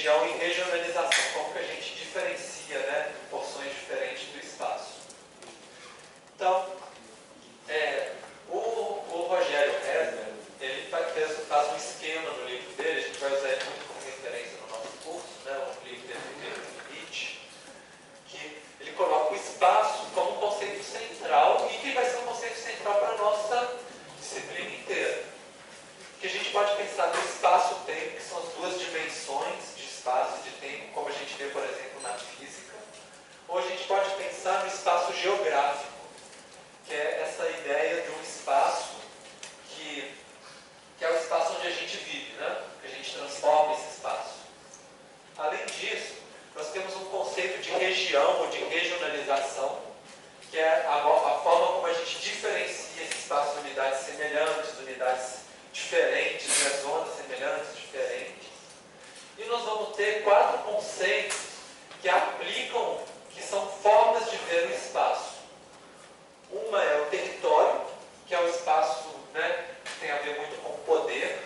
região e regionalização, como que a gente diferencia, né, porções diferentes do espaço. Então, o Rogério Resner, ele faz um esquema no livro dele, a gente vai usar ele muito como referência no nosso curso, né, o livro dele, Limite, que ele coloca o espaço como um conceito central e que vai ser um conceito central para a nossa disciplina inteira. Que a gente pode pensar no espaço-tempo, que são as duas dimensões de espaço e de tempo, como a gente vê, por exemplo, na física, ou a gente pode pensar no espaço geográfico, que é essa ideia de um espaço que é o espaço onde a gente vive, né? Que a gente transforma esse espaço. Além disso, nós temos um conceito de região ou de regionalização, que é a forma como a gente diferencia esse espaço em unidades semelhantes, unidades diferentes, né? Zonas semelhantes, diferentes. E nós vamos ter 4 conceitos que aplicam, que são formas de ver o espaço. Uma é o território, que é o espaço, né, que tem a ver muito com poder,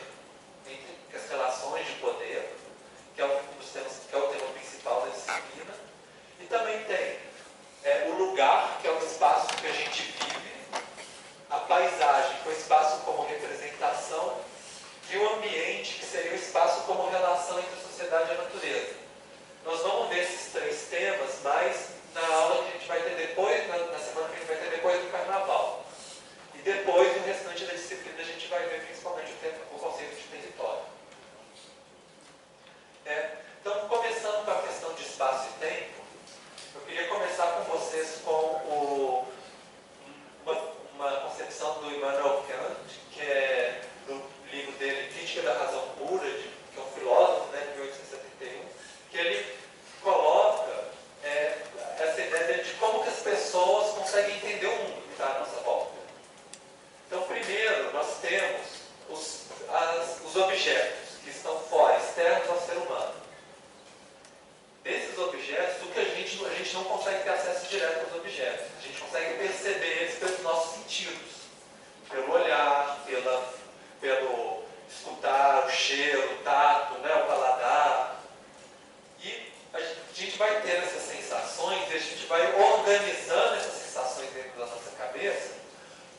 entre as relações de poder, que é o tema principal da disciplina. E também tem o lugar, que é o espaço que a gente vive, a paisagem, que é o espaço como representação, e o ambiente, que seria o espaço como relação entre a sociedade e a natureza. Nós vamos ver esses 3 temas mais na aula que a gente vai ter depois, na semana que a gente vai ter depois do Carnaval. E depois, no restante da disciplina, a gente vai ver principalmente o conceito de território. Então, começando com a questão de espaço e tempo, eu queria começar com vocês com uma concepção do Immanuel Kant, que é do livro dele, Crítica da Razão Pura, que é um filósofo, né, de 1871, que ele coloca essa ideia de como que as pessoas conseguem entender o mundo que está à nossa volta. Então, primeiro, nós temos os objetos que estão fora, externos ao ser humano. Desses objetos, a gente não consegue ter acesso direto aos objetos. A gente consegue perceber eles pelos nossos sentidos. Pelo olhar, pelo escutar, o cheiro, o tato, né, o paladar. E a gente vai ter essas sensações e a gente vai organizando essas sensações dentro da nossa cabeça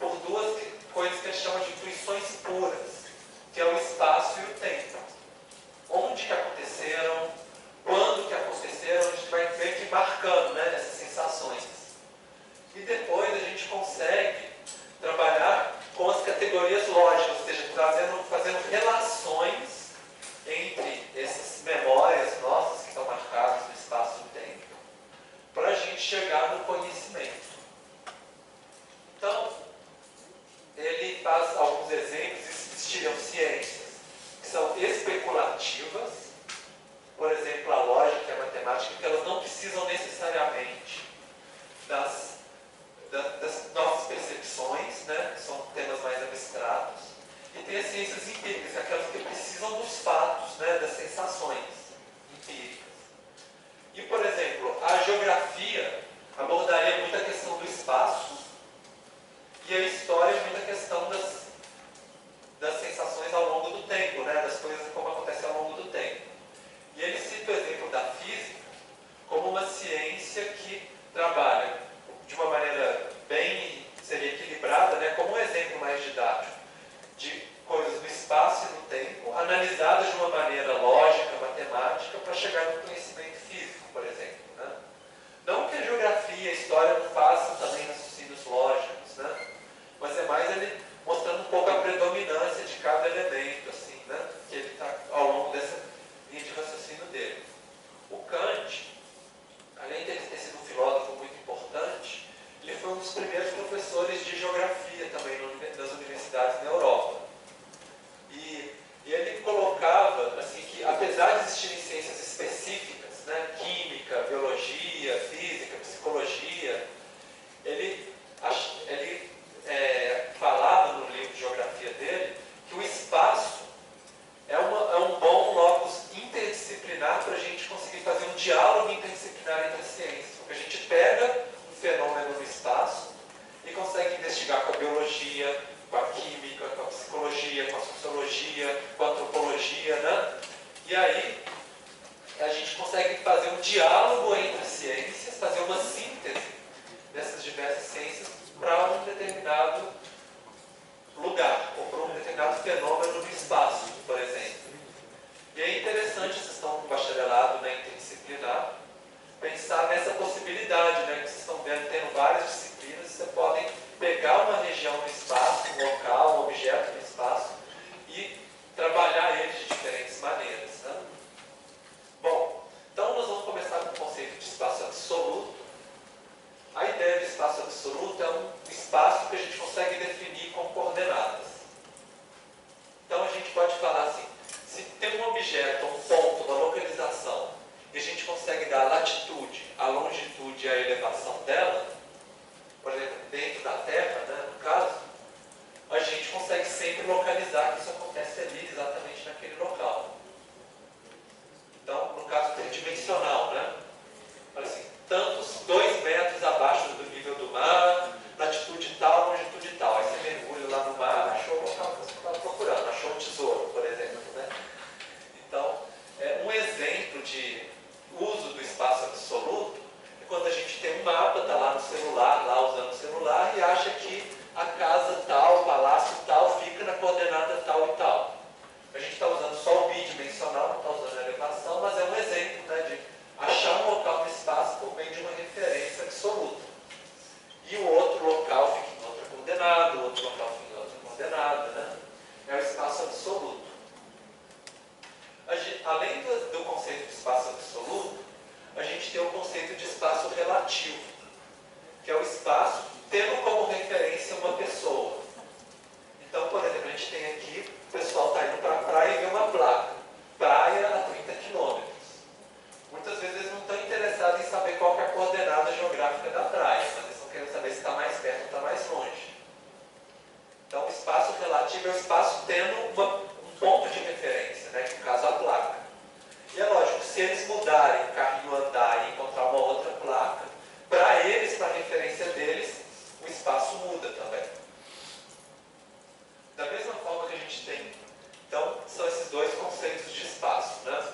por 2 coisas que a gente chama de intuições puras, que é o espaço e o tempo. Onde que aconteceram, quando que aconteceram, a gente vai ver que marcando, né, essas sensações. E depois a gente consegue trabalhar com as categorias lógicas, ou seja, fazendo relações entre essas memórias nossas que estão marcadas no espaço e no tempo, para a gente chegar no conhecimento. Então, ele faz alguns exemplos, existiriam ciências que são especulativas, por exemplo, a lógica e a matemática, que elas não precisam necessariamente das nossas percepções, né, que são temas mais abstratos, e tem as ciências empíricas, aquelas que precisam dos fatos, né, das sensações empíricas. E, por exemplo, a geografia abordaria muito a questão do espaço e a história muito a questão das sensações ao longo do tempo, né, das coisas como acontecem ao longo do tempo. E ele cita o exemplo da física como uma ciência que trabalha de uma maneira seria equilibrada, né, como um exemplo mais didático de coisas no espaço e no tempo, analisadas de uma maneira lógica, matemática, para chegar no conhecimento físico, por exemplo. Né? Não que a geografia e a história não façam também raciocínios lógicos, né? Mas é mais ele mostrando um pouco a predominância de cada elemento, assim, né? Que ele está ao longo dessa linha de raciocínio dele. O Kant, além de ele ter sido um filósofo muito importante, ele foi um dos primeiros professores de geografia também nas universidades na Europa. E ele colocava assim, que, apesar de existirem ciências específicas, né, química, biologia, física, psicologia, ele falava no livro de geografia dele que o espaço é um bom locus interdisciplinar para a gente conseguir fazer um diálogo interdisciplinar entre as ciências. Porque a gente pega um fenômeno no espaço e consegue investigar com a biologia, com a química, com a psicologia, com a sociologia, com a antropologia, né? E aí gente consegue fazer um diálogo entre ciências, fazer uma síntese dessas diversas ciências para um determinado lugar, ou para um determinado fenômeno no espaço, por exemplo. E é interessante, vocês estão no bacharelado, né, interdisciplinar, pensar nessa possibilidade, né, que vocês estão vendo, tendo várias disciplinas, vocês podem pegar uma região no espaço, um local, um objeto no espaço, e trabalhar ele de diferentes maneiras. Né? Bom, então nós vamos começar com o conceito de espaço absoluto. A ideia de espaço absoluto é um espaço que a gente consegue definir com coordenadas. Então a gente pode falar assim, se tem um objeto, um ponto, uma localização, e a gente consegue dar a latitude, a longitude e a elevação dela, por exemplo, dentro da Terra, né, no caso, a gente consegue sempre localizar que isso acontece ali, exatamente naquele local. Então, no caso tridimensional, né? Olha assim, tantos 2 metros abaixo do nível do mar, latitude tal, longitude tal. Aí você mergulha lá no mar, achou o local que você estava procurando, achou um tesouro, por exemplo. Né? Então, um exemplo de uso do espaço absoluto é quando a gente tem um mapa, está lá no celular, lá usando o celular, e acha que a casa tal, o palácio tal, fica na coordenada tal e tal. A gente está usando só o bidimensional, não está usando a elevação, mas é um exemplo, né, de achar um local no espaço por meio de uma referência absoluta. E o outro local fica em outra coordenada, o outro local fica em outra coordenada. Né? É o espaço absoluto. Além do conceito de espaço absoluto, a gente tem o conceito de espaço relativo, que é o espaço tendo como referência uma pessoa. Então, por exemplo, a gente tem aqui, o pessoal está indo para a praia e vê uma placa, praia a 30 quilômetros. Muitas vezes eles não estão interessados em saber qual que é a coordenada geográfica da praia, mas eles estão querendo saber se está mais perto ou está mais longe. Então, o espaço relativo é o espaço tendo um ponto de referência, né, que no caso a placa. E é lógico, se eles mudarem, o carrinho andar e encontrar uma outra placa, para eles, para a referência deles, o espaço muda também. Da mesma forma que a gente tem, então, são esses dois conceitos de espaço. Né?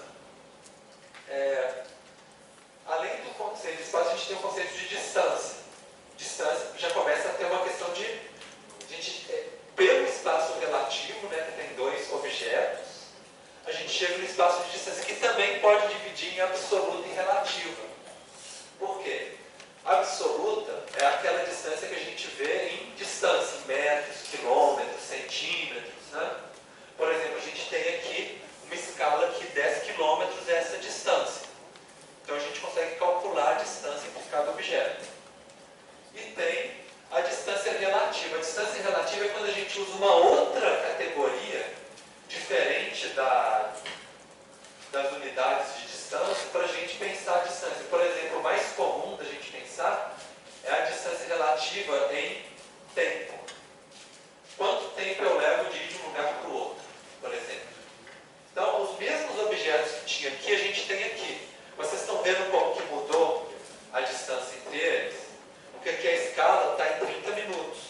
Além do conceito de espaço, a gente tem o conceito de distância. Distância já começa a ter uma questão de, pelo espaço relativo, né, que tem 2 objetos, a gente chega no espaço de distância, que também pode dividir em absoluta e relativa. Por quê? Absoluta é aquela distância que a gente vê em distância, em metros, quilômetros, centímetros. Né? Por exemplo, a gente tem aqui uma escala que 10 quilômetros é essa distância. Então a gente consegue calcular a distância entre cada objeto. E tem a distância relativa. A distância relativa é quando a gente usa uma outra categoria diferente das unidades de distância para a gente pensar a distância. Por exemplo, o mais comum da gente pensar é a distância relativa em tempo. Quanto tempo eu levo de ir de um lugar para o outro, por exemplo. Então, os mesmos objetos que tinha aqui, a gente tem aqui. Vocês estão vendo como que mudou a distância entre eles? Porque aqui a escala está em 30 minutos.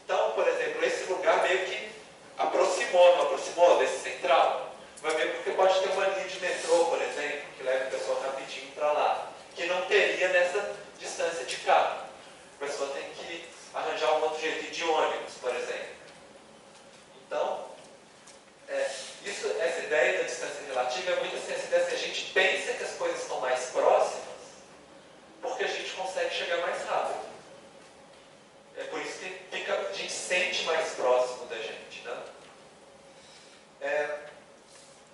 Então, por exemplo, esse lugar meio que não aproximou desse central? Vai ver porque pode ter uma linha de metrô, por exemplo, que leva o pessoal rapidinho para lá, que não teria nessa distância de carro. A pessoa tem que arranjar um outro jeito de ônibus, por exemplo. Então, essa ideia da distância relativa é muito assim, essa ideia que a gente pensa que as coisas estão mais próximas, porque a gente consegue chegar mais rápido. É por isso que a gente sente mais próximo da gente. Né?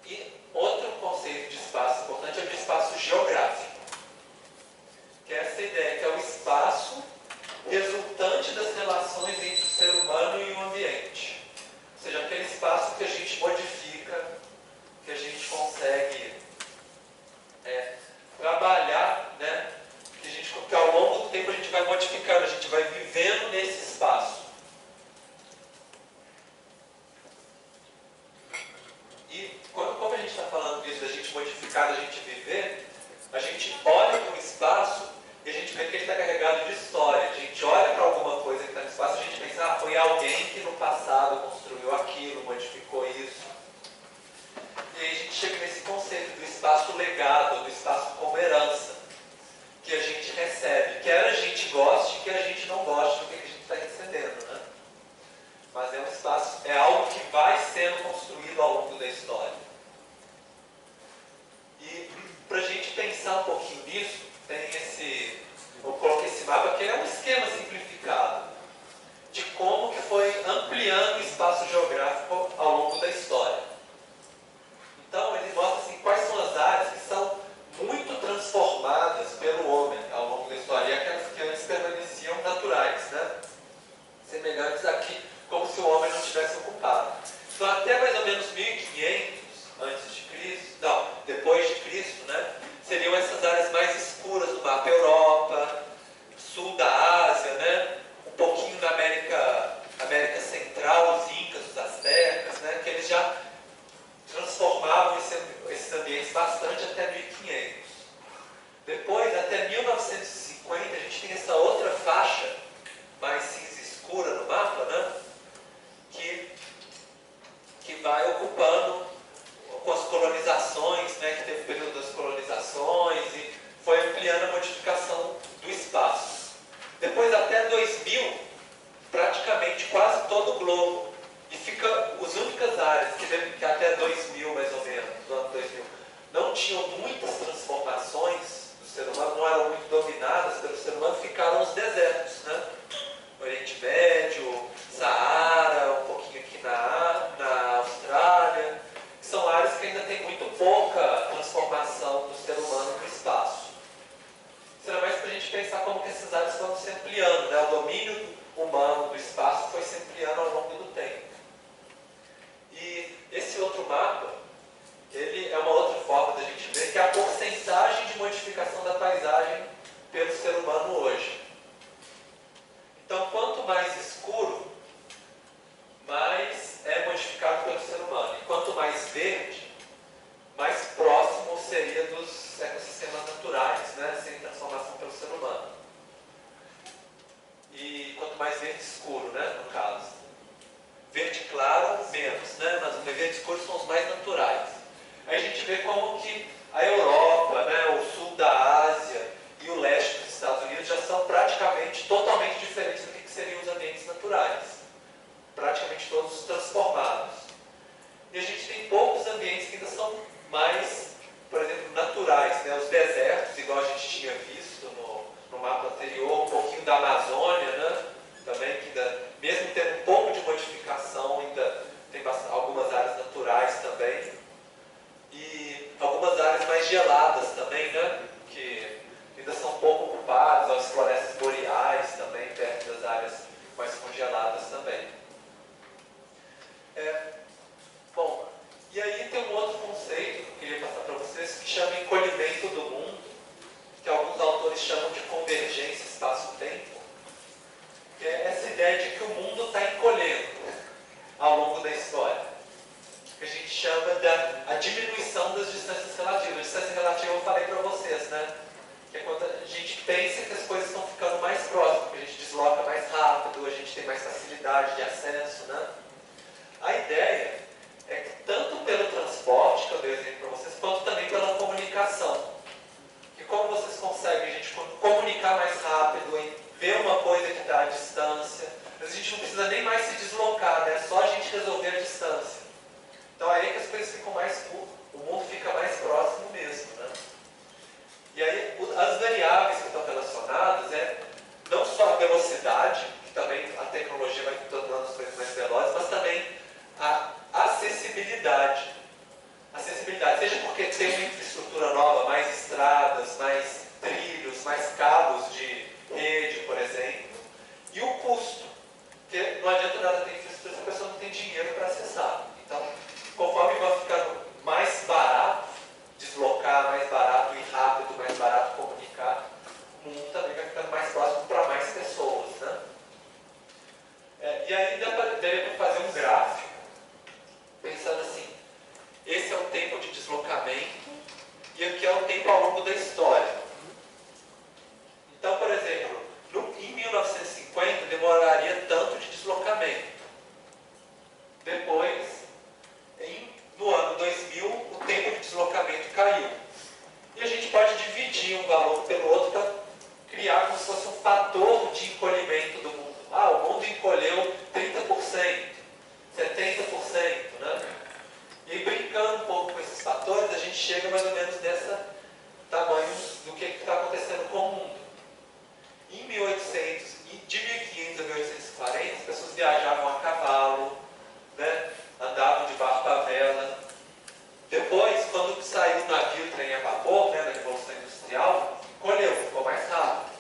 E outro conceito de espaço importante é o de espaço geográfico, que é essa ideia que é o espaço resultante das relações entre o ser humano e o ambiente. Ou seja, aquele espaço que a gente modifica, que a gente consegue trabalhar, né? Que ao longo do tempo a gente vai modificando, a gente vai vivendo nesse espaço. E como a gente está falando disso, da gente modificar, da gente viver, a gente olha para o espaço e a gente vê que ele está carregado de história. A gente olha para alguma coisa que está no espaço e a gente pensa, foi alguém que no passado construiu aquilo, modificou isso. E aí a gente chega nesse conceito do espaço legado, do espaço como herança, que a gente recebe, quer a gente goste, quer a gente não goste do que a gente está recebendo, né? Mas é um espaço, é algo que vai sendo construído ao longo da história. E para a gente pensar um pouquinho nisso, tem eu coloquei esse mapa que é um esquema simplificado de como que foi ampliando o espaço geográfico ao longo da história. Então ele mostra assim, quais são as áreas que são muito transformadas pelo homem ao longo da história, e aquelas que antes permaneciam naturais, né? Semelhantes aqui, como se o homem não tivesse ocupado. Então até mais ou menos 1500 antes de Cristo, não, depois de Cristo, né? Seriam essas áreas mais escuras do mapa, Europa, sul da Ásia, né? Um pouquinho da América Central, os Incas, os Aztecas, né? Que eles já transformavam esses ambientes bastante até 1500. Depois, até 1950, a gente tem essa outra faixa mais cinza escura no mapa, né? Que vai ocupando com as colonizações, né? Que teve o período das colonizações e foi ampliando a modificação do espaço. Depois, até 2000, praticamente quase todo o globo. E fica as únicas áreas que até 2000, mais ou menos, no ano 2000, não tinham muitas transformações do ser humano, não eram muito dominadas pelo ser humano, ficaram os desertos, né? Oriente Médio, Saara, um pouquinho aqui na Austrália, que são áreas que ainda tem muito pouca transformação do ser humano no espaço. Isso era mais para a gente pensar como que essas áreas foram se ampliando, né? O domínio humano do espaço foi se ampliando ao longo do tempo. E esse outro mapa, ele é uma outra forma da gente ver que é a porcentagem de modificação da paisagem pelo ser humano hoje. Então, quanto mais escuro, mais é modificado pelo ser humano. E quanto mais verde, mais próximo seria dos ecossistemas naturais, né? Sem transformação pelo ser humano. E quanto mais verde escuro, né? No caso. Verde claro, menos, né? Mas o verde escuro são os mais naturais. Aí a gente vê como que a Europa, né? O sul da Ásia e o leste dos Estados Unidos já são praticamente totalmente diferentes do que seriam os ambientes naturais. Praticamente todos transformados. E a gente tem poucos ambientes que ainda são mais, por exemplo, naturais, né? Os desertos, igual a gente tinha visto no mapa anterior, um pouquinho da Amazônia, né? Também, que ainda, mesmo tendo um pouco de modificação, ainda tem algumas áreas naturais também. E algumas áreas mais geladas também, né? Que ainda são pouco ocupadas, as florestas boreais também, perto das áreas mais congeladas também. Bom, e aí tem um outro conceito que eu queria passar para vocês, que chama encolhimento do mundo, que alguns autores chamam de convergência espaço-tempo, que é essa ideia de que o mundo está encolhendo ao longo da história, que a gente chama a diminuição das distâncias relativas. A distância relativa eu falei para vocês, né? Que é quando a gente pensa que as coisas estão ficando mais próximas, porque a gente desloca mais rápido, a gente tem mais facilidade de acesso, né? A ideia é que tanto pelo transporte, que eu dei exemplo para vocês, quanto também pela comunicação. Que como vocês conseguem a gente comunicar mais rápido, em ver uma coisa que está à distância, mas a gente não precisa nem mais se deslocar, né? É só a gente resolver a distância. Então é aí que as coisas ficam mais curtas, o mundo fica mais próximo mesmo, né? E aí as variáveis que estão relacionadas não só a velocidade, que também a tecnologia vai tornando as coisas mais velozes, mas também a acessibilidade. Acessibilidade, seja porque tem uma infraestrutura nova, mais estradas, mais trilhos, mais cabos de rede, por exemplo. E o custo, porque não adianta nada ter infraestrutura se a pessoa não tem dinheiro para acessar. Então, conforme vai ficando mais barato deslocar, mais barato ir rápido, mais barato comunicar, o mundo também vai ficando mais próximo para mais pessoas, né? E aí daria para fazer um gráfico, pensando assim, esse é o tempo de deslocamento e aqui é o tempo ao longo da história. chega mais ou menos nesse tamanho do que está acontecendo com o mundo. Em 1800, de 1500 a 1840, as pessoas viajavam a cavalo, né? Andavam de barco a vela. Depois, quando saiu o navio e trem a vapor, né, na Revolução Industrial, colheu, ficou mais rápido.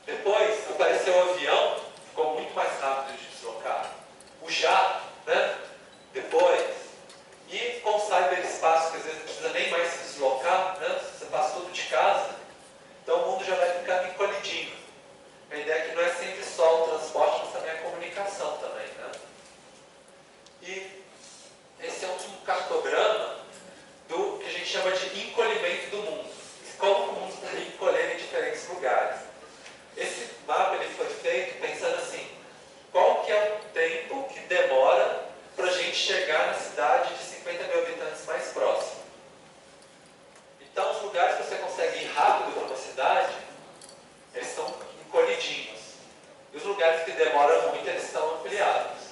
Depois, apareceu o avião, ficou muito mais rápido de deslocar. O jato, né? Depois. E com o cyberespaço, que às vezes não precisa nem mais se deslocar, né? Você faz tudo de casa, então o mundo já vai ficando encolhidinho. A ideia é que não é sempre só o transporte, mas também a comunicação também, né? E esse é um cartograma do que a gente chama de encolhimento do mundo. Como o mundo está encolhendo em diferentes lugares. Esse mapa ele foi feito pensando assim, qual que é o tempo que demora para a gente chegar na cidade de 50 mil habitantes mais próximo. Então, os lugares que você consegue ir rápido para uma cidade, eles estão encolhidinhos. E os lugares que demoram muito, eles estão ampliados.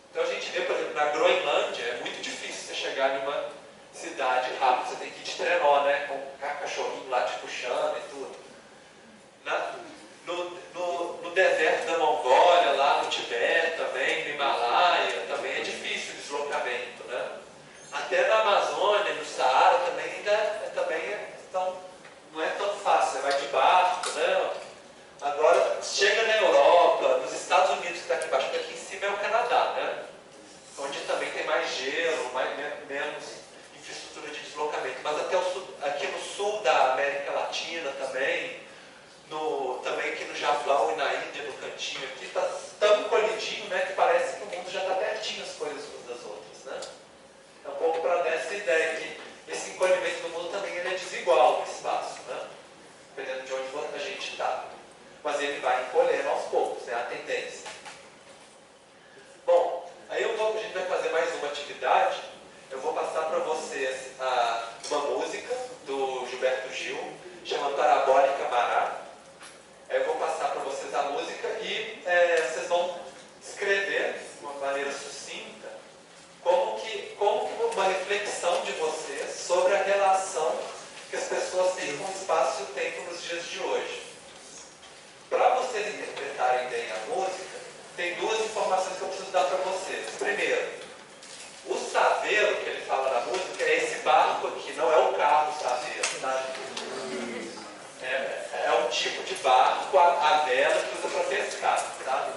Então, a gente vê, por exemplo, na Groenlândia, é muito difícil você chegar em uma cidade rápido. Você tem que ir de trenó, né? Com um cachorrinho lá te puxando e tudo. No deserto da Mongólia, lá no Tibete também, no Himalaia, também é difícil o deslocamento, né? Até na Amazônia, no Saara, também não é tão fácil, você vai de barco, né? Agora, chega na Europa, nos Estados Unidos, que está aqui embaixo, porque aqui em cima é o Canadá, né? Onde também tem mais gelo, menos infraestrutura de deslocamento. Mas até aqui no sul da América Latina também, também aqui no Japão e na Índia, no cantinho aqui, está tão encolhidinho, né, que parece que o mundo já está pertinho as coisas umas das outras, né? É um pouco para dar essa ideia que esse encolhimento do mundo também ele é desigual no espaço, né? Dependendo de onde a gente está. Mas ele vai encolhendo aos poucos, é a tendência. Bom, aí a gente vai fazer mais uma atividade. Eu vou passar para vocês uma música do Gilberto Gil, chama Parabólica Mará. Eu vou passar para vocês a música e vocês vão escrever de uma maneira sucinta como que uma reflexão de vocês sobre a relação que as pessoas têm com o espaço e o tempo nos dias de hoje. Para vocês interpretarem bem a música, tem duas informações que eu preciso dar para vocês. Primeiro, o saveiro que ele fala na música é esse barco aqui, não é o carro saveiro, tá? É um tipo de barco, a vela que usa para pescar, tá?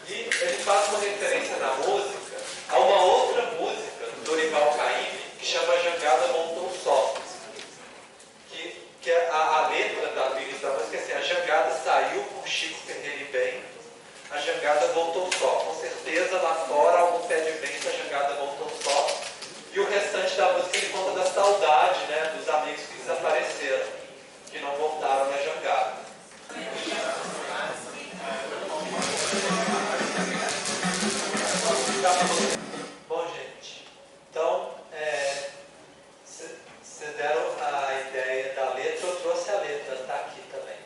E ele faz uma referência na música a uma outra música do Dorival Caymmi que chama Jangada Montou Só. Que a letra da música é assim: a jangada saiu com Chico Ferreira e bem, a jangada voltou só. Com certeza lá fora algum pé de vento, a jangada voltou só. E o restante da música ele conta da saudade, né, dos amigos que desapareceram, que não voltaram na jangada. Bom, gente, então, vocês deram a ideia da letra, eu trouxe a letra, está aqui também.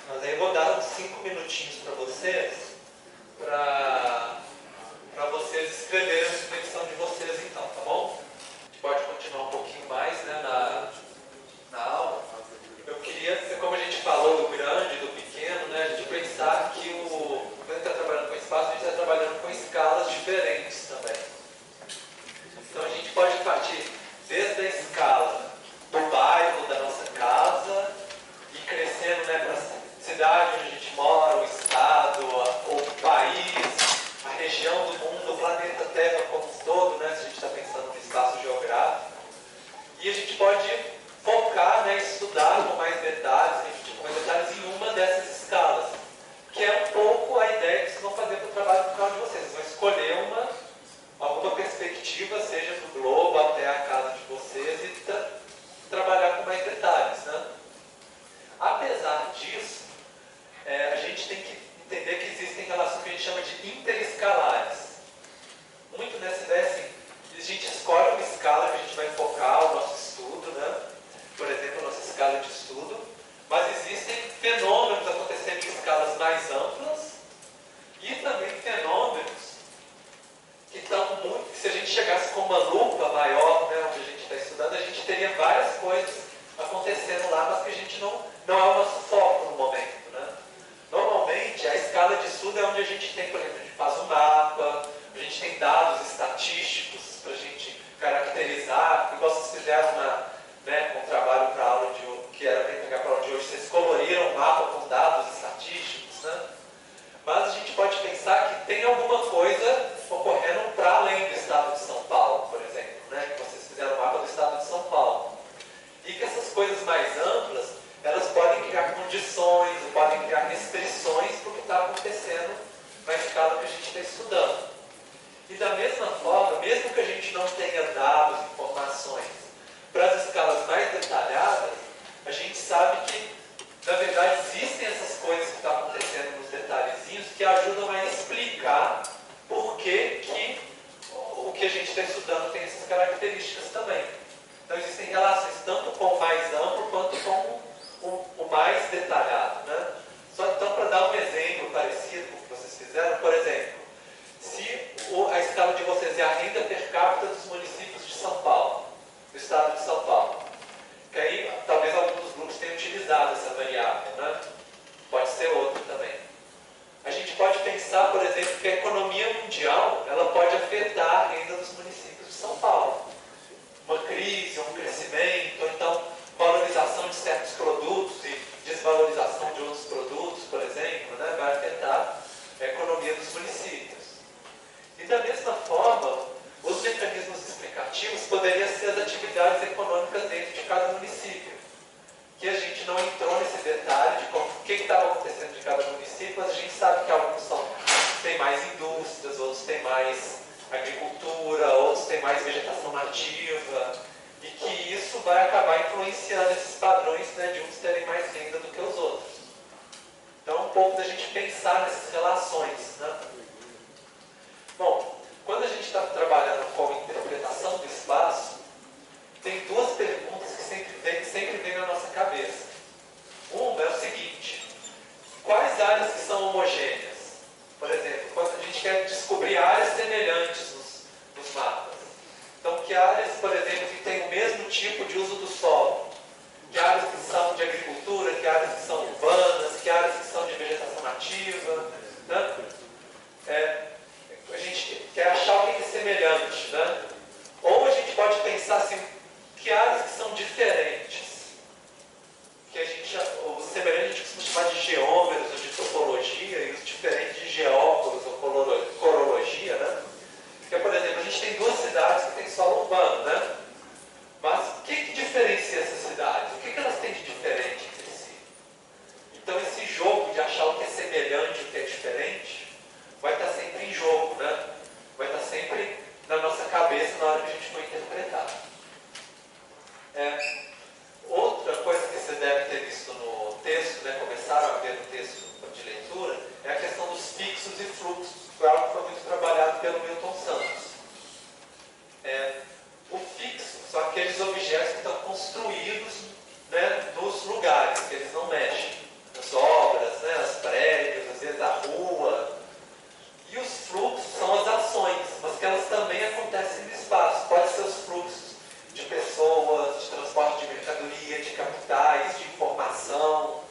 Mas aí eu vou dar uns 5 minutinhos para vocês, para vocês escreverem a reflexão de vocês então, tá bom? A gente pode continuar um pouquinho mais, né, na aula. Eu queria, como a gente falou do grande, do pequeno, né, a gente pensar que quando a gente está trabalhando com espaço, a gente está trabalhando com escalas diferentes também. Então a gente pode partir desde a escala do bairro, da nossa casa, e crescendo, né, para a cidade onde a gente mora, o estado, o país, a região do mundo, o planeta Terra como um todo, né, se a gente está pensando no espaço geográfico. E a gente pode focar, né, estudar com mais detalhes, em uma dessas escalas, que é um pouco a ideia que vocês vão fazer para o trabalho do canal de vocês. Vocês vão escolher alguma perspectiva, seja do globo até a casa de vocês, e trabalhar com mais detalhes, né? Apesar disso, a gente tem que entender que existem relações que a gente chama de interescalares. Muito nessa ideia assim, a gente escolhe uma escala que a gente vai focar o nosso estudo, né? Por exemplo, a nossa escala de estudo, mas existem fenômenos acontecendo em escalas mais amplas e também fenômenos que estão muito, que se a gente chegasse com uma lupa maior, né, onde a gente está estudando, tem várias coisas acontecendo lá, mas que a gente não é o nosso foco no momento, né? Normalmente, a escala de estudo é onde a gente tem, por exemplo, a gente faz um mapa, a gente tem dados estatísticos para a gente caracterizar, igual vocês fizeram um trabalho para a aula que era para entregar para a aula de hoje, vocês coloriram o mapa com dados estatísticos, né? Mas a gente pode pensar que tem alguma coisa ocorrendo para além do estado de São Paulo, por exemplo, né? Que vocês fizeram o mapa do estado de São Paulo. E que essas coisas mais amplas, elas podem criar condições, podem criar restrições para o que está acontecendo na escala que a gente está estudando. E da mesma forma, mesmo que a gente não tenha dados, informações para as escalas mais detalhadas, a gente sabe que, na verdade, existem essas coisas que estão acontecendo nos detalhezinhos que ajudam a explicar por que o que a gente está estudando tem essas características também. Então, existem relações tanto com o mais amplo quanto com o mais detalhado, né? Só então, para dar um exemplo parecido com o que vocês fizeram, por exemplo, se a escala de vocês é a renda per capita dos municípios de São Paulo, do estado de São Paulo, que aí talvez alguns dos grupos tenham utilizado essa variável, né? Pode ser outro também. A gente pode pensar, por exemplo, que a economia mundial ela pode afetar a renda dos municípios de São Paulo. Uma crise, um crescimento, ou então valorização de certos produtos e desvalorização de outros produtos, por exemplo, né? Vai afetar a economia dos municípios. E da mesma forma, os mecanismos explicativos poderiam ser as atividades econômicas dentro de cada município. Que a gente não entrou nesse detalhe de o que estava acontecendo de cada município, mas a gente sabe que alguns têm mais indústrias, outros têm mais agricultura, outros têm mais vegetação nativa, e que isso vai acabar influenciando esses padrões, né, de uns terem mais renda do que os outros. Então é um pouco da gente pensar nessas relações, né? Bom, quando a gente está trabalhando com a interpretação do espaço, tem duas perguntas que sempre vêm na nossa cabeça. Uma é o seguinte: quais áreas que são homogêneas? Por exemplo, quando a gente quer descobrir áreas semelhantes nos mapas. Então, que áreas, por exemplo, que têm o mesmo tipo de uso do solo? Que áreas que são de agricultura, que áreas que são urbanas, que áreas que são de vegetação nativa, né? A gente quer achar o que é semelhante, né? Ou a gente pode pensar assim, que áreas que são diferentes, que o semelhante a gente costuma chamar de geômeros ou de topologia, e os diferentes de geópolis ou corologia, né? Porque, por exemplo, a gente tem duas cidades que têm solo urbano, né? Mas o que diferencia essas cidades? O que elas têm de diferente entre si? Então, esse jogo de achar o que é semelhante e o que é diferente vai estar sempre em jogo, né? Vai estar sempre na nossa cabeça na hora que a gente for interpretar. Outra coisa que você deve ter visto no texto, né, começaram a ver no texto de leitura, é a questão dos fixos e fluxos, que foi algo que foi muito trabalhado pelo Milton Santos. O fixo são aqueles objetos que estão construídos, né, nos lugares, que eles não mexem. As obras, né, os prédios, às vezes a rua. E os fluxos são as ações, mas que elas também acontecem no espaço. Pode ser os fluxos de pessoas, de transporte de mercadoria, de capitais, de informação.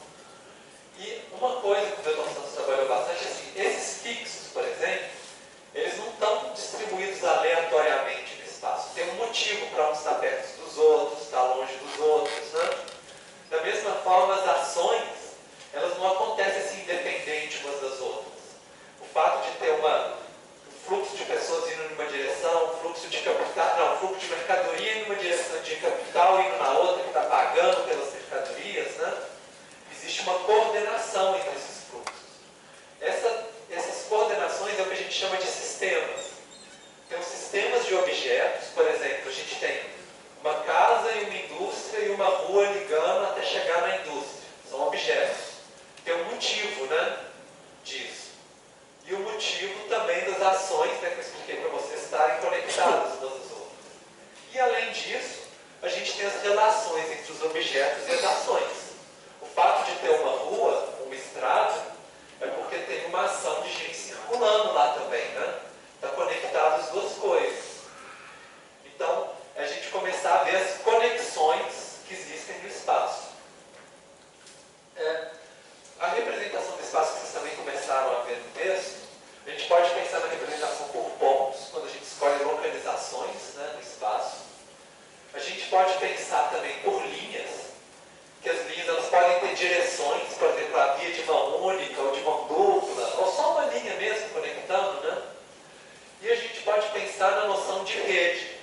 E uma coisa que o Milton Santos trabalhou bastante é assim, esses fixos, por exemplo, eles não estão distribuídos aleatoriamente no espaço. Tem um motivo para um estar perto dos outros, estar longe dos outros, né? Da mesma forma, as ações, elas não acontecem assim independente umas das outras. O fato de ter um fluxo de pessoas indo em uma direção, fluxo de mercadoria em uma direção, de capital indo na outra, que está pagando pelas mercadorias, né? Existe uma coordenação entre esses fluxos. Essas coordenações é o que a gente chama de sistemas. Tem os sistemas de objetos, por exemplo, a gente tem uma casa e uma indústria e uma rua ligando até chegar na indústria. São objetos. Tem um motivo, né, disso. E o motivo também das ações, né, que eu expliquei para vocês estarem conectadas umas às outras. E além disso, a gente tem as relações entre os objetos e as ações. O fato de ter uma rua, uma estrada, é porque tem uma ação de gente circulando lá também, né? Está conectado as duas coisas. Então, a gente começar a ver as conexões pensar também por linhas, que as linhas elas podem ter direções, por exemplo, a via de mão única ou de mão dupla, ou só uma linha mesmo conectando, né? E a gente pode pensar na noção de rede.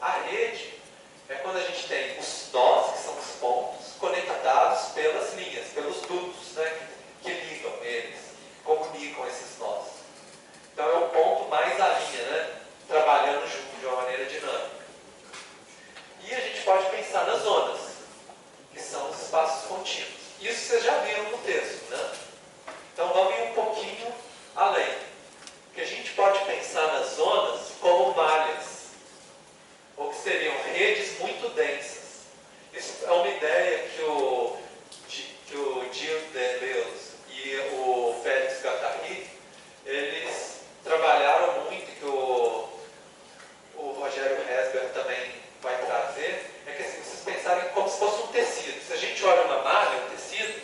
A rede é quando a gente tem os nós, que são os pontos, conectados pelas linhas, pelos dutos, né? Que ligam eles, que comunicam esses nós. Então é o ponto mais a linha, né? Trabalhando junto de uma maneira dinâmica. E a gente pode pensar nas zonas, que são os espaços contínuos. Isso vocês já viram no texto, né? Então vamos ir um pouquinho além. Porque a gente pode pensar nas zonas como malhas, ou que seriam redes muito densas. Isso é uma ideia que o Gilles Deleuze e o Félix Guattari, eles trabalharam muito, que o Rogério Hesber também vai trazer, é que assim, vocês pensarem como se fosse um tecido. Se a gente olha uma malha, um tecido,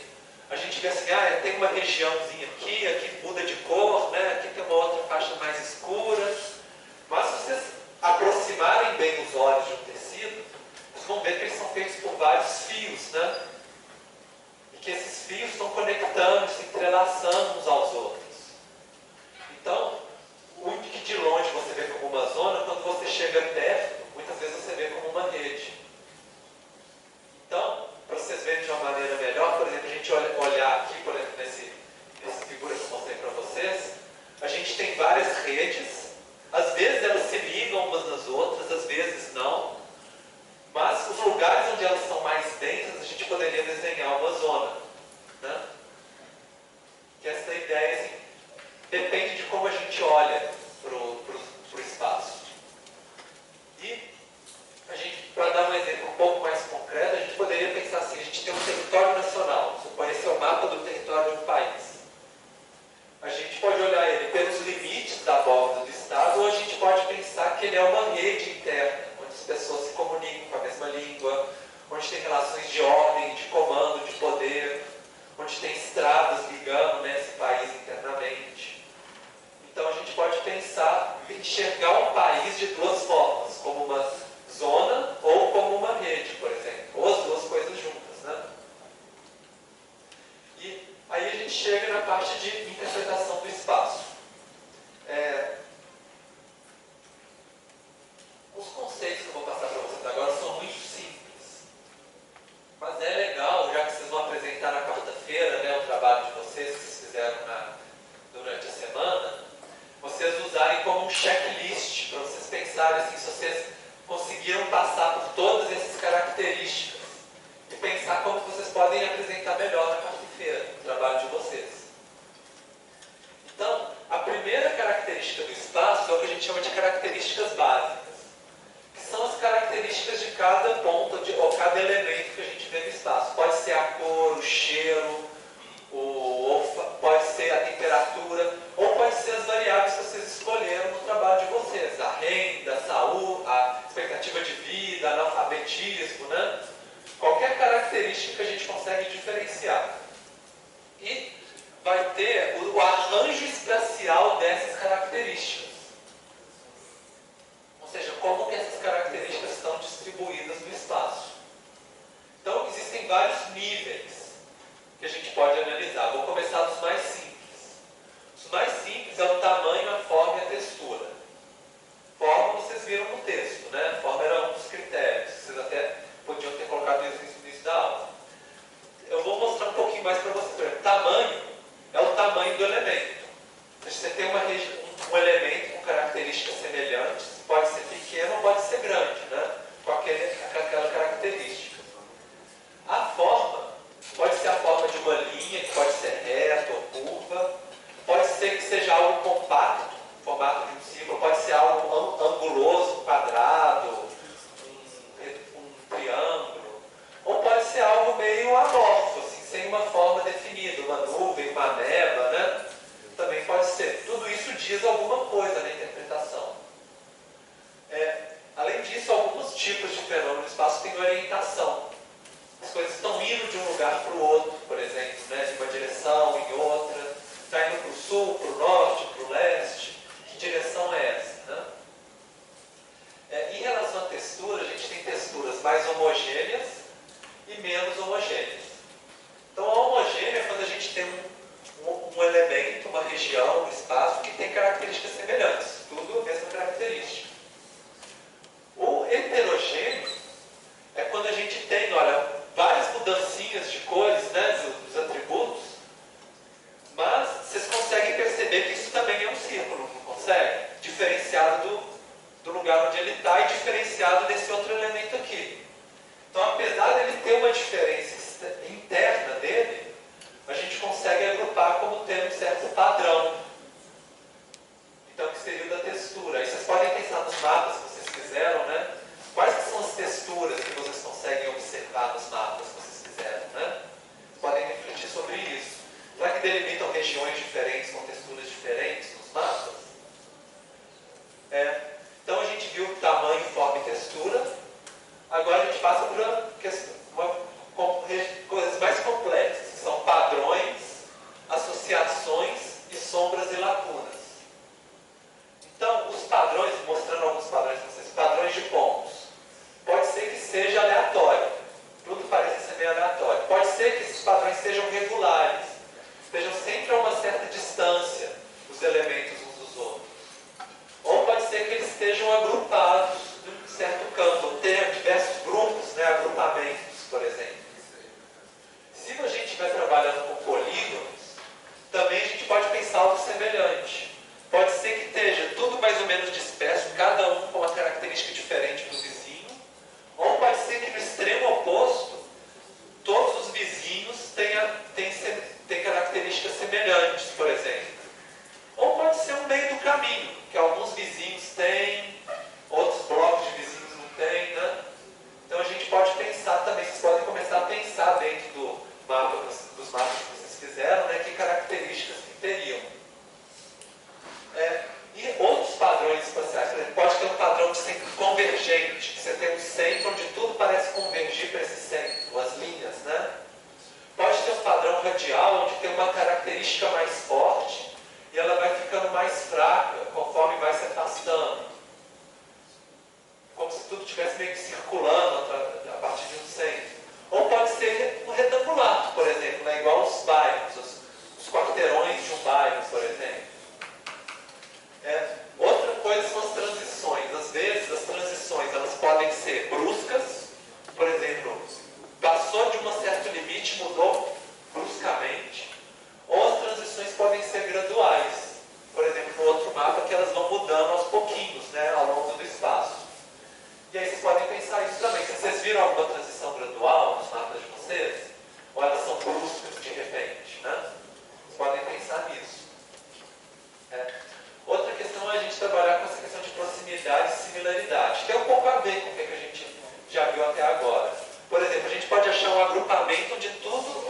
a gente vê assim, tem uma regiãozinha aqui muda de cor, né? Aqui tem uma outra faixa mais escura. Mas se vocês aproximarem bem os olhos de um tecido, vocês vão ver que eles são feitos por vários fios, né? E que esses fios estão conectando, se entrelaçando uns aos outros. Então, o que de longe você vê como uma zona, quando você chega perto, muitas vezes você vê como uma rede. Então, para vocês verem de uma maneira melhor, por exemplo, a gente olhar aqui, por exemplo, nessa figura que eu mostrei para vocês, a gente tem várias redes, às vezes elas se ligam umas nas outras, às vezes não, mas os lugares onde elas são mais densas, a gente poderia desenhar uma zona, né? Que essa ideia, assim, depende de como a gente olha para o espaço. E a gente, para dar um exemplo um pouco mais concreto, a gente poderia pensar assim, a gente tem um território nacional, supõe esse é o mapa do território de um país. A gente pode olhar ele pelos limites da borda do estado, ou a gente pode pensar que ele é uma rede interna, onde as pessoas se comunicam com a mesma língua, onde tem relações de ordem, de comando, de poder, onde tem estradas ligando, né, esse país internamente. Então a gente pode pensar, enxergar um país de duas formas, como uma zona ou como uma rede, por exemplo, ou as duas coisas juntas, né? E aí a gente chega na parte de interpretação do espaço. Os conceitos que eu vou passar para vocês agora são muito simples, mas é legal, já que vocês vão apresentar na quarta-feira, né, o trabalho de vocês que vocês fizeram durante a semana, vocês usarem como um checklist, para vocês pensarem assim, se vocês conseguiram passar por todas essas características e pensar como vocês podem apresentar melhor na quarta-feira o trabalho de vocês. Então, a primeira característica do espaço é o que a gente chama de características básicas, que são as características de cada ponto ou cada elemento que a gente vê no espaço. Pode ser a cor, o cheiro, pode ser a temperatura, ou pode ser as variáveis que vocês escolheram no trabalho de vocês. A renda, a saúde, a expectativa de vida, analfabetismo, né? Qualquer característica que a gente consegue diferenciar. E vai ter o arranjo espacial dessas características. Ou seja, como que essas características estão distribuídas no espaço. Então, existem vários níveis que a gente pode analisar. Vou começar dos mais simples. Os mais simples é o tamanho, a forma e a textura. Forma vocês viram no texto, né? A forma era um dos critérios. Vocês até podiam ter colocado isso no início da aula. Eu vou mostrar um pouquinho mais para vocês. Por exemplo, tamanho é o tamanho do elemento. Se você tem um elemento com características semelhantes, pode ser pequeno ou pode ser grande, né? Com aquela característica. A forma pode ser a forma de uma linha, que pode ser reta ou curva, pode ser que seja algo compacto, formato de um círculo, pode ser algo anguloso, quadrado, um triângulo, ou pode ser algo meio amorfo, assim, sem uma forma definida, uma nuvem, uma neva, né? Também pode ser. Tudo isso diz alguma coisa na interpretação. Além disso, alguns tipos de fenômeno do espaço têm orientação. As coisas estão indo de um lugar para o outro, por exemplo, né? De uma direção em outra, está indo para o sul, para o norte, para o leste. Que direção é essa? Né? Em relação à textura, a gente tem textura texturas mais homogêneas e menos homogêneas. Então, a homogênea é quando a gente tem um elemento, uma região, um espaço que tem características semelhantes, tudo a mesma característica. O heterogêneo é quando a gente tem, olha, várias mudancinhas de cores, né, dos atributos, mas vocês conseguem perceber que isso também é um círculo, não consegue? Diferenciado do lugar onde ele está e diferenciado desse outro elemento aqui. Então, apesar dele ter uma diferença interna dele, a gente consegue agrupar como tendo um certo padrão. Então, que seria o da textura. Aí vocês podem pensar nos mapas que vocês fizeram, né? Quais que são as texturas que vocês conseguem observar nos mapas que vocês fizeram, né? Vocês podem refletir sobre isso. Será que delimitam regiões diferentes com texturas diferentes nos mapas? Então, a gente viu tamanho, forma e textura. Agora a gente passa por coisas mais complexas, que são padrões, associações e sombras e lacunas. Então, os padrões, mostrando alguns padrões para vocês, padrões de pontos. Pode ser que seja aleatório, tudo parece ser meio aleatório. Pode ser que esses padrões sejam regulares, estejam sempre a uma certa distância, os elementos uns dos outros. Ou pode ser que eles estejam agrupados em um certo campo, ou tenha diversos grupos, né, agrupamentos, por exemplo. Se a gente estiver trabalhando com polígonos, também a gente pode pensar algo semelhante. Pode ser que esteja tudo mais ou menos disperso, cada um com uma característica diferente do vizinho, ou pode ser que no extremo oposto, todos os vizinhos tenham características semelhantes, por exemplo. Ou pode ser um meio do caminho, que alguns vizinhos têm, outros blocos de vizinhos não têm, né? Então a gente pode pensar também, vocês podem começar a pensar dentro dos mapas que vocês fizeram, né, que características que teriam. E outros padrões espaciais, por exemplo, pode ter um padrão de centro convergente, que você tem um centro onde tudo parece convergir para esse centro, as linhas, né? Pode ter um padrão radial, onde tem uma característica mais forte, e ela vai ficando mais fraca conforme vai se afastando. Como se tudo estivesse meio que circulando a partir de um centro. Ou pode ser um retangular, por exemplo, né? Igual os bairros, os quarteirões de um bairro, por exemplo. Outra coisa são as transições. Às vezes as transições elas podem ser bruscas, por exemplo, passou de um certo limite, mudou bruscamente. Ou as transições podem ser graduais. Por exemplo, no outro mapa que elas vão mudando aos pouquinhos, né, ao longo do espaço. E aí vocês podem pensar isso também. Se vocês viram alguma transição gradual nos mapas de vocês, ou elas são bruscas de repente, né? Vocês podem pensar nisso. Outra questão é a gente trabalhar com essa questão de proximidade e similaridade. Tem um pouco a ver com o que a gente já viu até agora. Por exemplo, a gente pode achar um agrupamento onde tudo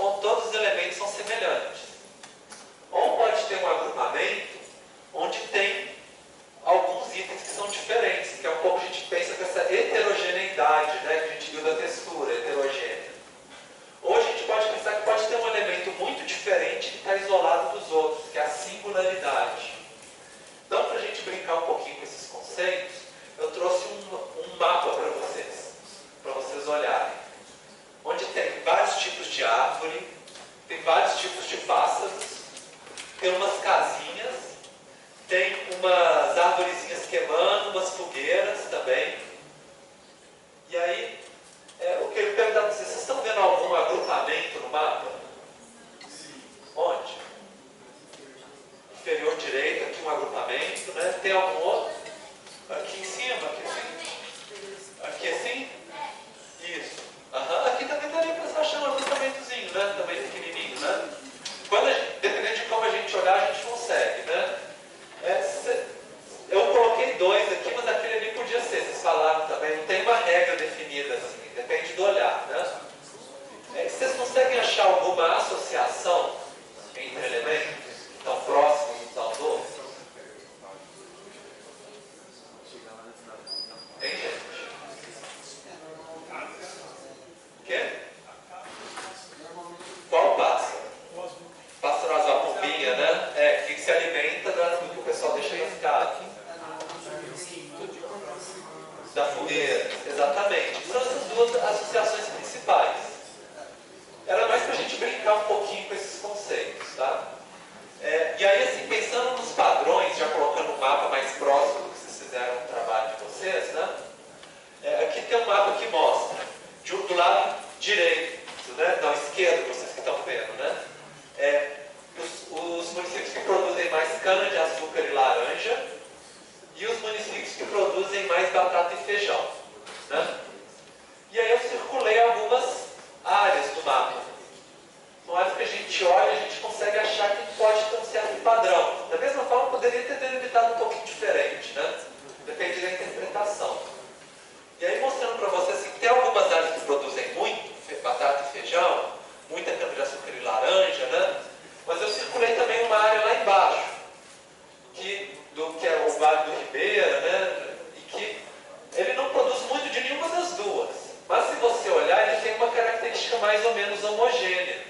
municipais. Era mais para a gente brincar um pouquinho com esses conceitos, tá? E aí, assim, pensando nos padrões, já colocando um mapa mais próximo do que vocês fizeram no trabalho de vocês, né? Aqui tem um mapa que mostra, do lado direito, né? Não, esquerdo, vocês que estão vendo, né? Os municípios que produzem mais cana-de-açúcar e laranja e os municípios que produzem mais batata e feijão, né? E aí eu circulei algumas áreas do mapa. São áreas que a gente olha e a gente consegue achar que pode ter um certo padrão. Da mesma forma, poderia ter delimitado um pouquinho diferente, né? Depende da interpretação. E aí mostrando para vocês assim, que tem algumas áreas que produzem muito, batata e feijão, muita cana-de-açúcar e laranja, né? Mas eu circulei também uma área lá embaixo, que é o Vale do Ribeira, né? E que ele não produz muito de nenhuma das duas. Mas se você olhar, ele tem uma característica mais ou menos homogênea,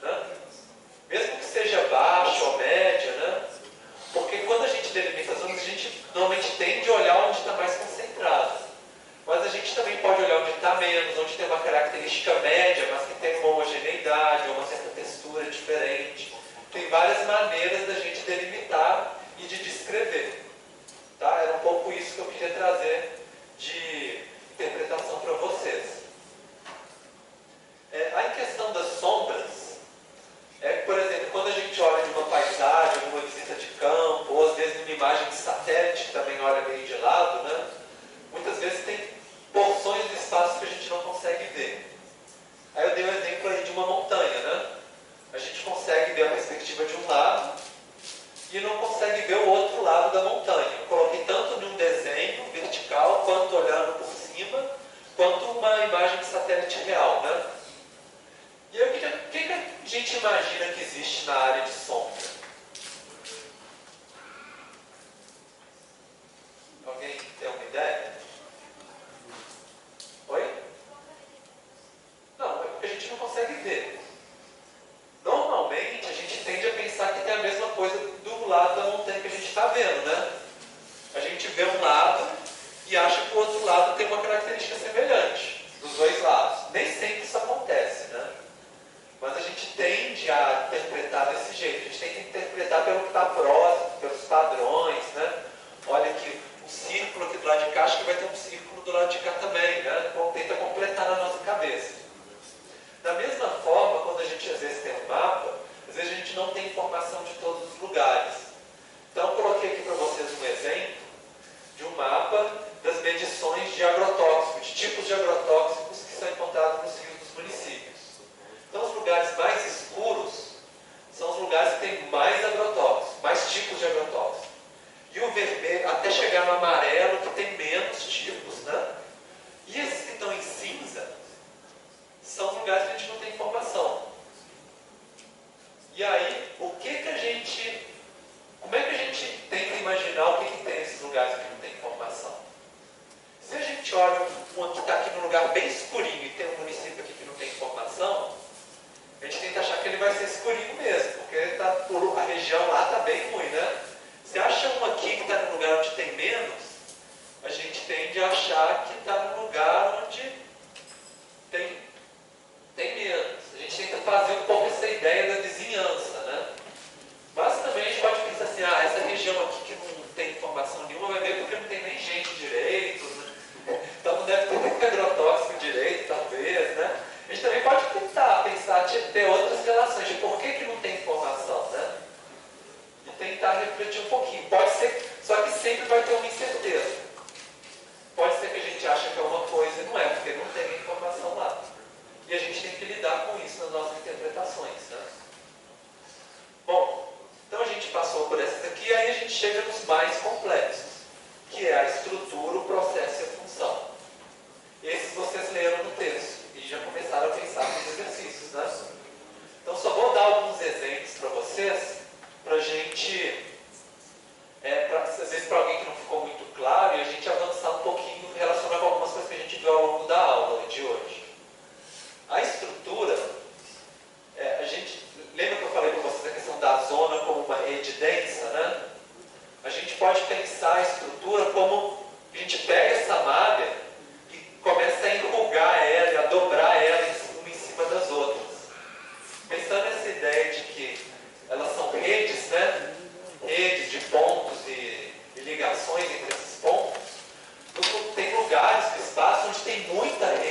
né? Mesmo que seja baixa ou média, né? Porque quando a gente delimita as zonas, a gente normalmente tende a olhar onde está mais concentrado. Mas a gente também pode olhar onde está menos, onde tem uma característica média, mas que tem uma homogeneidade, ou uma certa textura diferente. Tem várias maneiras da gente delimitar e de descrever. Tá? Era um pouco isso que eu queria trazer de interpretação para vocês. A questão das sombras, por exemplo, quando a gente olha de uma paisagem, uma visita de campo, ou às vezes numa imagem de satélite, que também olha meio de lado, né? Muitas vezes tem porções do espaço que a gente não consegue ver. Aí eu dei um exemplo aí de uma montanha, né? A gente consegue ver a perspectiva de um lado e não consegue ver o outro lado da montanha. Eu coloquei tanto num desenho vertical, quanto olhando por cima, quanto uma imagem de satélite real, né? E aí, o que a gente imagina que existe na área de sombra? Alguém tem uma ideia? Oi? Não, é porque a gente não consegue ver. Normalmente, a gente tende a pensar que tem a mesma coisa do lado da montanha que a gente está vendo, né? A gente vê um lado e acha que o outro lado tem uma característica semelhante, dos dois lados. Nem sempre isso acontece, né? Mas a gente tende a interpretar desse jeito. A gente tem que interpretar pelo que está próximo, pelos padrões, né? Olha aqui, um círculo aqui do lado de cá, acho que vai ter um círculo do lado de cá também, né? Então tenta completar na nossa cabeça. Da mesma forma, quando a gente às vezes tem um mapa, às vezes a gente não tem informação de todos os lugares. Então eu coloquei aqui para vocês um exemplo de um mapa das medições de agrotóxicos, de tipos de agrotóxicos que são encontrados nos rios dos municípios. Então os lugares mais escuros são os lugares que têm mais agrotóxicos, mais tipos de agrotóxicos. E o vermelho, até chegar no amarelo, que tem menos tipos, né? E esses que estão em cinza são os lugares que a gente não tem informação. E aí, como é que a gente tenta imaginar o que tem nesses lugares que não tem informação? Se a gente olha um que está aqui num lugar bem escurinho e tem um município aqui que não tem informação, a gente tenta achar que ele vai ser escurinho mesmo, porque a região lá está bem ruim, né? Se acha um aqui que está num lugar onde tem menos, a gente tende a achar que está num lugar onde tem menos. A gente tenta fazer um pouco essa ideia da vizinhança, né? Mas também a gente pode pensar assim, essa região aqui que não tem informação nenhuma, vai ver porque não tem nem gente direito, né? Então não deve ter nem agrotóxico direito, talvez, né? A gente também pode tentar pensar, ter outras relações de por que não tem informação, né? E tentar refletir um pouquinho. Pode ser, só que sempre vai ter uma incerteza. Pode ser que a gente ache que é uma coisa e não é, porque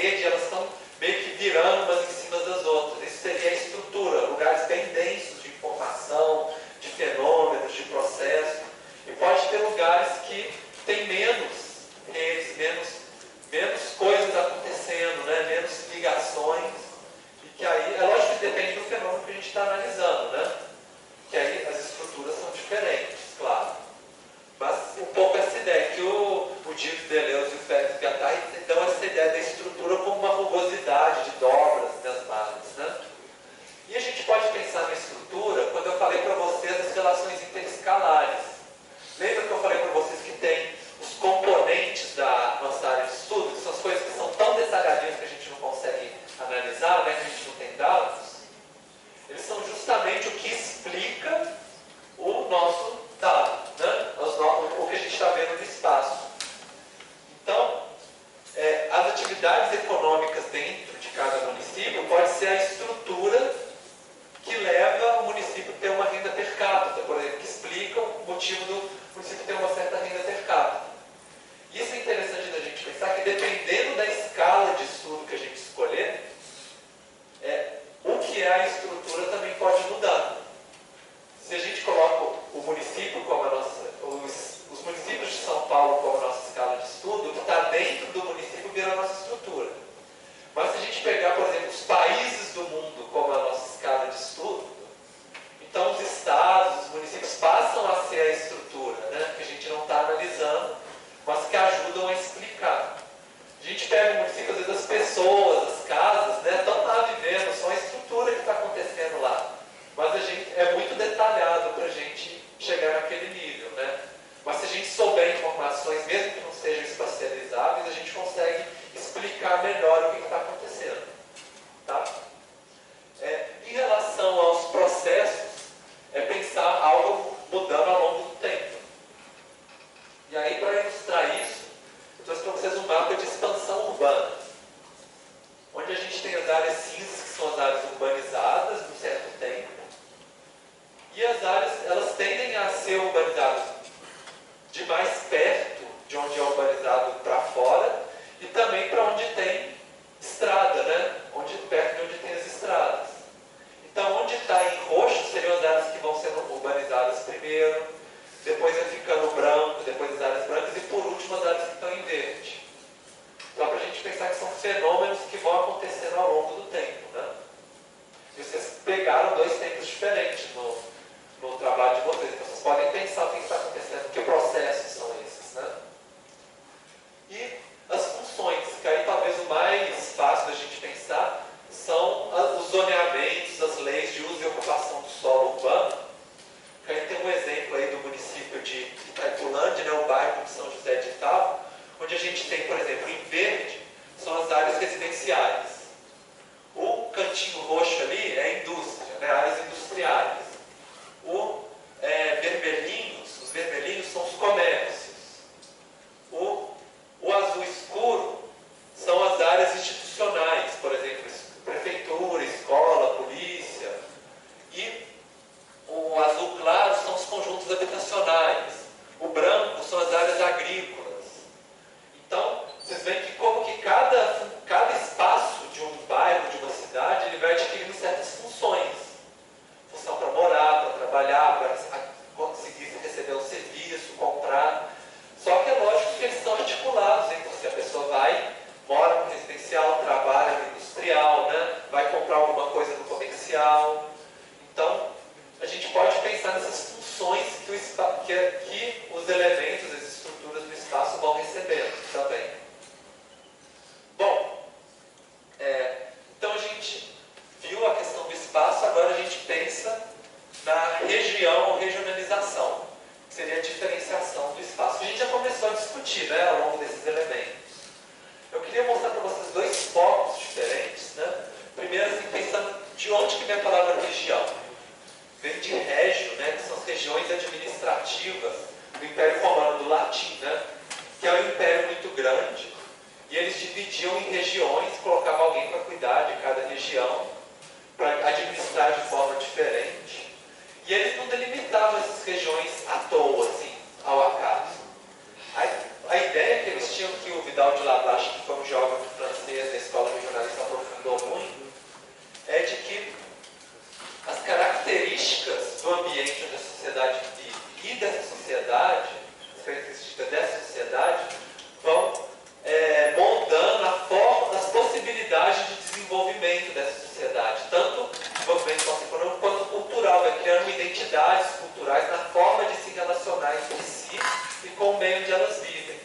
rede, elas estão meio que virando umas em cima das outras. Isso seria a estrutura, lugares bem densos de informação, de fenômenos, de processo. E pode ter lugares que tem menos redes, menos coisas acontecendo, né? Menos ligações. E que aí, é lógico que depende do fenômeno que a gente está analisando, né? Que aí as estruturas são diferentes, claro. Mas um pouco essa ideia, que o Gilles Deleuze e o Félix Guattari dão essa ideia da estrutura como uma rugosidade de dobras das malhas, né? E a gente pode pensar na estrutura quando eu falei para vocês as relações interescalares. Lembra que eu falei para vocês que tem os componentes da nossa área de estudo, que são as coisas que são tão detalhadinhas que a gente não consegue analisar, né, que a gente não tem dados? Eles são justamente o que explica o nosso dado, né? O que a gente está vendo no espaço. Então, as atividades econômicas dentro de cada município pode ser a estrutura que leva o município a ter uma renda per capita, por exemplo, que explica o motivo do município ter uma certa renda per capita. Isso é interessante da gente pensar que, dependendo da escala de estudo que a gente escolher, o que é a estrutura também pode mudar. Se a gente coloca o município como a nossa, os municípios de São Paulo como a nossa escala de estudo, o que está dentro do município vira a nossa estrutura. Mas se a gente pegar, por exemplo, os países do mundo como a nossa escala de estudo, então os estados, os municípios passam a ser a estrutura, né, que a gente não está analisando, mas que ajudam a explicar. A gente pega o município, às vezes as pessoas, as casas, né, estão lá vivendo, são a estrutura que está acontecendo lá. Mas é muito detalhado para a gente chegar naquele nível, né? Mas se a gente souber informações, mesmo que não sejam espacializáveis, a gente consegue explicar melhor o que está acontecendo. Tá? Em relação aos processos, pensar algo mudando ao longo do tempo. E aí, para ilustrar isso, eu trouxe para vocês um mapa de expansão urbana, onde a gente tem as áreas cinzas, que são as áreas urbanizadas, num certo tempo, e as áreas, elas tendem a ser urbanizadas de mais perto de onde é urbanizado para fora, e também para onde tem estrada, né? Perto de onde tem as estradas. Então, onde está em roxo seriam as áreas que vão sendo urbanizadas primeiro, depois vai ficando branco, depois as áreas brancas, e por último as áreas que estão em verde. Só para a gente pensar que são fenômenos que vão acontecendo ao longo do tempo, né? E vocês pegaram dois tempos diferentes no trabalho de vocês. Então, vocês podem pensar o que está acontecendo, que processos são esses, né? E as funções, que aí talvez o mais fácil da gente pensar são os zoneamentos, as leis de uso e ocupação do solo urbano. Que aí tem um exemplo aí do município de Itaipulândia, né, o bairro de São José de Itáo, onde a gente tem, por exemplo, em verde, são as áreas residenciais. O cantinho roxo ali é indústria, né, áreas industriais. Os vermelhinhos são os comércios. O azul escuro são as áreas institucionais, por exemplo, prefeitura, escola, polícia. E o azul claro são os conjuntos habitacionais. O branco são as áreas agrícolas. Então, vocês veem que como que cada espaço de um bairro, de uma cidade, ele vai adquirindo certas funções. Função para morar, para trabalhar, para conseguir receber um serviço, comprar. Só que é lógico que eles são articulados. Então, se a pessoa mora no residencial, trabalha no industrial, né? Vai comprar alguma coisa no comercial. Então, a gente pode pensar nessas funções que os elementos, as estruturas do espaço vão recebendo também. Bom, então a gente viu a questão do espaço, agora a gente pensa na região ou regionalização, que seria a diferenciação do espaço. A gente já começou a discutir, né, ao longo desses elementos. Eu queria mostrar para vocês dois focos diferentes, né? Primeiro, assim, pensando de onde que vem a palavra região. Vem de regio, né, que são as regiões administrativas do Império Romano, do latim, né, que é um império muito grande, e eles dividiam em regiões, colocavam alguém para cuidar de cada região, para administrar de forma diferente, e eles não delimitavam essas regiões à toa, assim, ao acaso. A ideia que eles tinham, que o Vidal de Lablache, que foi um geógrafo francês da escola desenvolvimento dessa sociedade, tanto desenvolvimento socioeconômico quanto cultural, vai criando identidades culturais na forma de se relacionar entre si e com o meio onde elas vivem.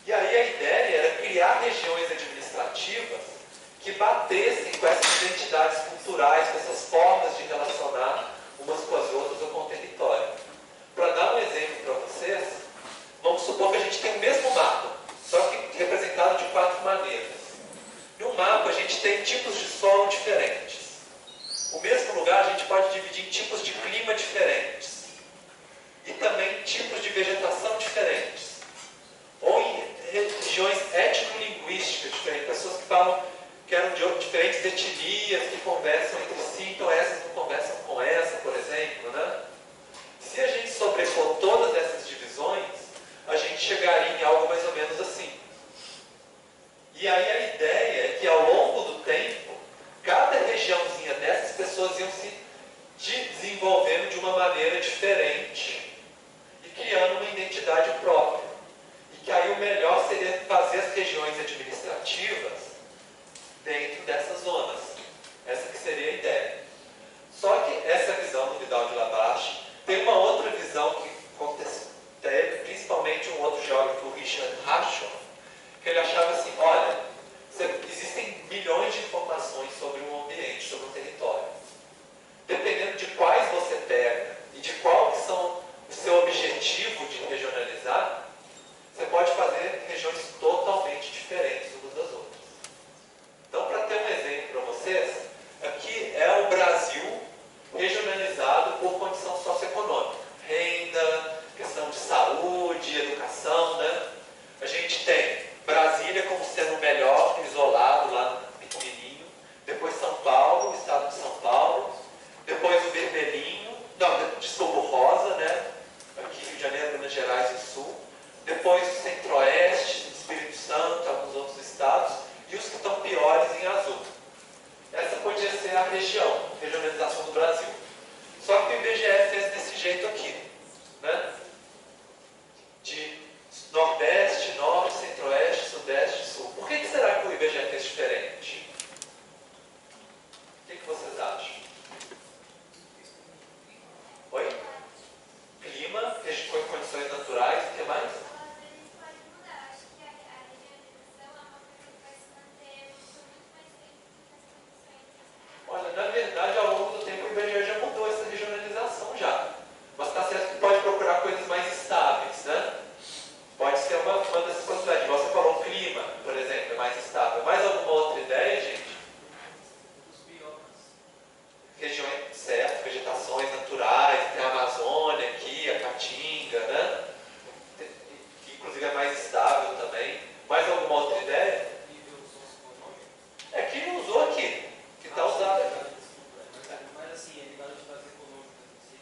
E aí a ideia era criar regiões administrativas que batessem com essas identidades culturais, com essas formas de relacionar umas com as outras ou com o território. Para dar um exemplo para vocês, vamos supor que a gente tem o mesmo mapa, só que representado de 4 maneiras. No mapa a gente tem tipos de solo diferentes. O mesmo lugar a gente pode dividir em tipos de clima diferentes. E também tipos de vegetação diferentes. Ou em regiões étnico-linguísticas diferentes, pessoas que falam que eram de diferentes etnias, que conversam entre si, então essas não conversam com essa, por exemplo, né? Se a gente sobrepor todas essas divisões, a gente chegaria em algo mais ou menos assim. E aí a ideia é que ao longo do tempo, cada regiãozinha dessas pessoas iam se desenvolvendo de uma maneira diferente e criando uma identidade própria. E que aí o melhor seria fazer as regiões administrativas dentro dessas zonas. Essa que seria a ideia. Só que essa visão do Vidal de Labarche tem uma outra visão que teve, principalmente um outro geógrafo, o Richard Rachel, que ele achava assim, olha, existem milhões de informações sobre um ambiente, sobre um território. Dependendo de quais você pega e de qual que são o seu objetivo de regionalizar, você pode fazer regiões totalmente diferentes umas das outras. Então, para ter um exemplo para vocês, aqui é o Brasil regionalizado por condição socioeconômica. Renda, questão de saúde, educação, né? A gente tem Brasília como sendo o melhor, isolado, lá pequenininho. Depois São Paulo, o estado de São Paulo. Depois o vermelhinho, não, desculpa, o rosa, né? Aqui Rio de Janeiro, Minas Gerais e Sul. Depois o Centro-Oeste, Espírito Santo, alguns outros estados. E os que estão piores em azul. Essa podia ser a regionalização do Brasil. Só que o IBGE fez desse jeito aqui, né? De Nordeste, Norte, Centro-Oeste, Sudeste, Sul. Por que será que o IBGE fez diferente? O que vocês acham? Oi? Clima, condições naturais, o que mais? Olha, na verdade, ao longo do tempo o IBGE já mudou essa regionalização já. Mas está certo que pode procurar coisas mais estáveis, né? Pode ser uma dessas possibilidades. Igual você falou, o clima, por exemplo, é mais estável. Mais alguma outra ideia, gente? Os biomas. Regiões, certo, vegetações naturais, tem a Amazônia aqui, a Caatinga, né? Que inclusive é mais estável também. Mais alguma outra ideia? É que não usou aqui. Que está usado aqui. Mas assim, atividades econômicas em si.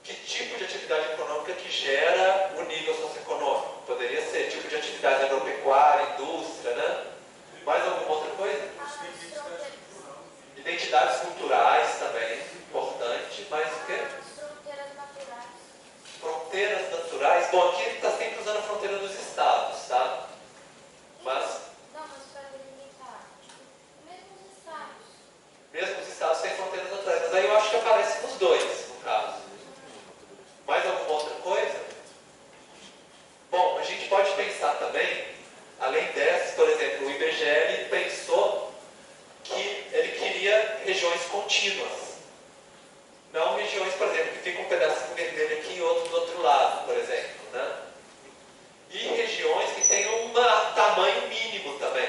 Que tipo de atividade econômica que gera o nível socioeconômico? Poderia ser tipo de atividade agropecuária, indústria, né? Mais alguma outra coisa? Identidades culturais também, importante. Mais o quê? Fronteiras naturais. Fronteiras naturais. Bom, aqui ele está sempre usando a fronteira dos estados, tá? Mas Não, mas para delimitar. Mesmo os estados. mesmo os estados têm fronteiras naturais. Mas aí eu acho que aparece nos dois, no caso. Mais alguma outra coisa? Bom, a gente pode pensar também, além dessas, por exemplo, o IBGE ele pensou que ele queria regiões contínuas. Não regiões, por exemplo, que fica um pedacinho vermelho aqui e outro do outro lado, por exemplo, né? E regiões que tenham um tamanho mínimo também.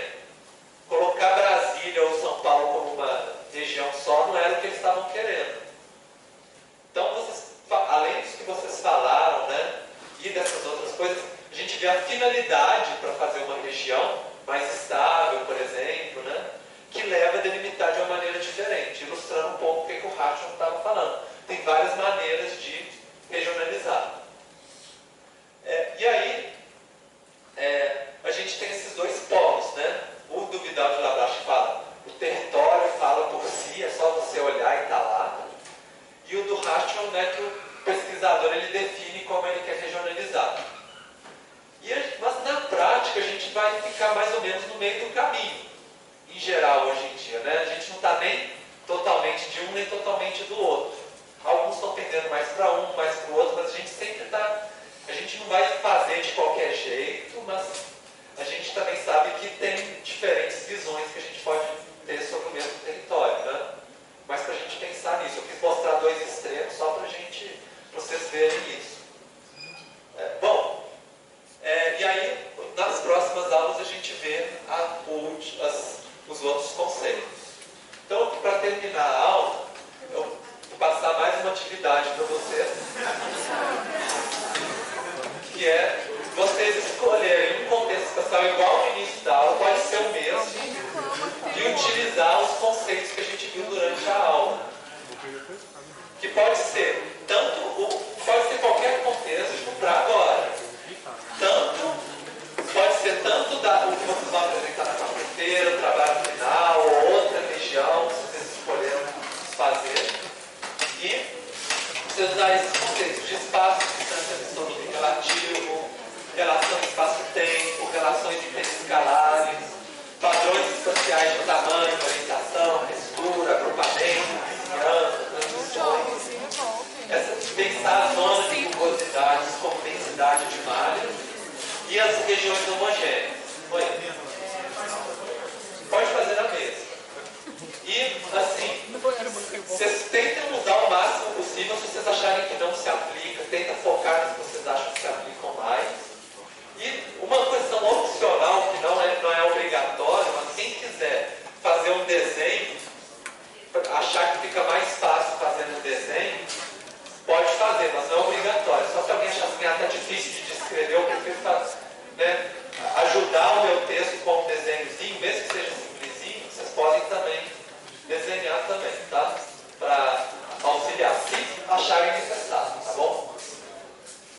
Colocar Brasília ou São Paulo como uma região só não era o que eles estavam querendo. Então, além dos que vocês falaram, né, e dessas outras coisas, a gente vê a finalidade para fazer uma região mais estável, por exemplo, né, que leva a delimitar de uma maneira diferente, ilustrando um pouco o que o Rachel estava falando. Tem várias maneiras de regionalizar. E aí, a gente tem esses dois polos, né? O do Vidal de Labarche fala, o território fala por si, é só você olhar e está lá. E o do Rachel, né, que o pesquisador ele define como ele quer regionalizar. Mas na prática a gente vai ficar mais ou menos no meio do caminho, em geral, hoje em dia, né? totalmente de um nem totalmente do outro. Alguns estão pendendo mais para um, mais para o outro, mas a gente sempre está... A gente não vai fazer de qualquer jeito, mas a gente também sabe que tem diferentes visões que a gente pode ter sobre o mesmo território, né? Mas para a gente pensar nisso, eu quis mostrar dois extremos só para vocês verem isso. E aí, nas próximas aulas a gente vê os outros conceitos. Então, para terminar a aula, eu vou passar mais uma atividade para vocês, que é vocês escolherem um contexto espacial igual ao início da aula, pode ser o mesmo, e utilizar os conceitos que a gente viu durante a aula. Que pode ser qualquer contexto para agora. Pode ser tanto o que vocês vão apresentar na quarta-feira, o trabalho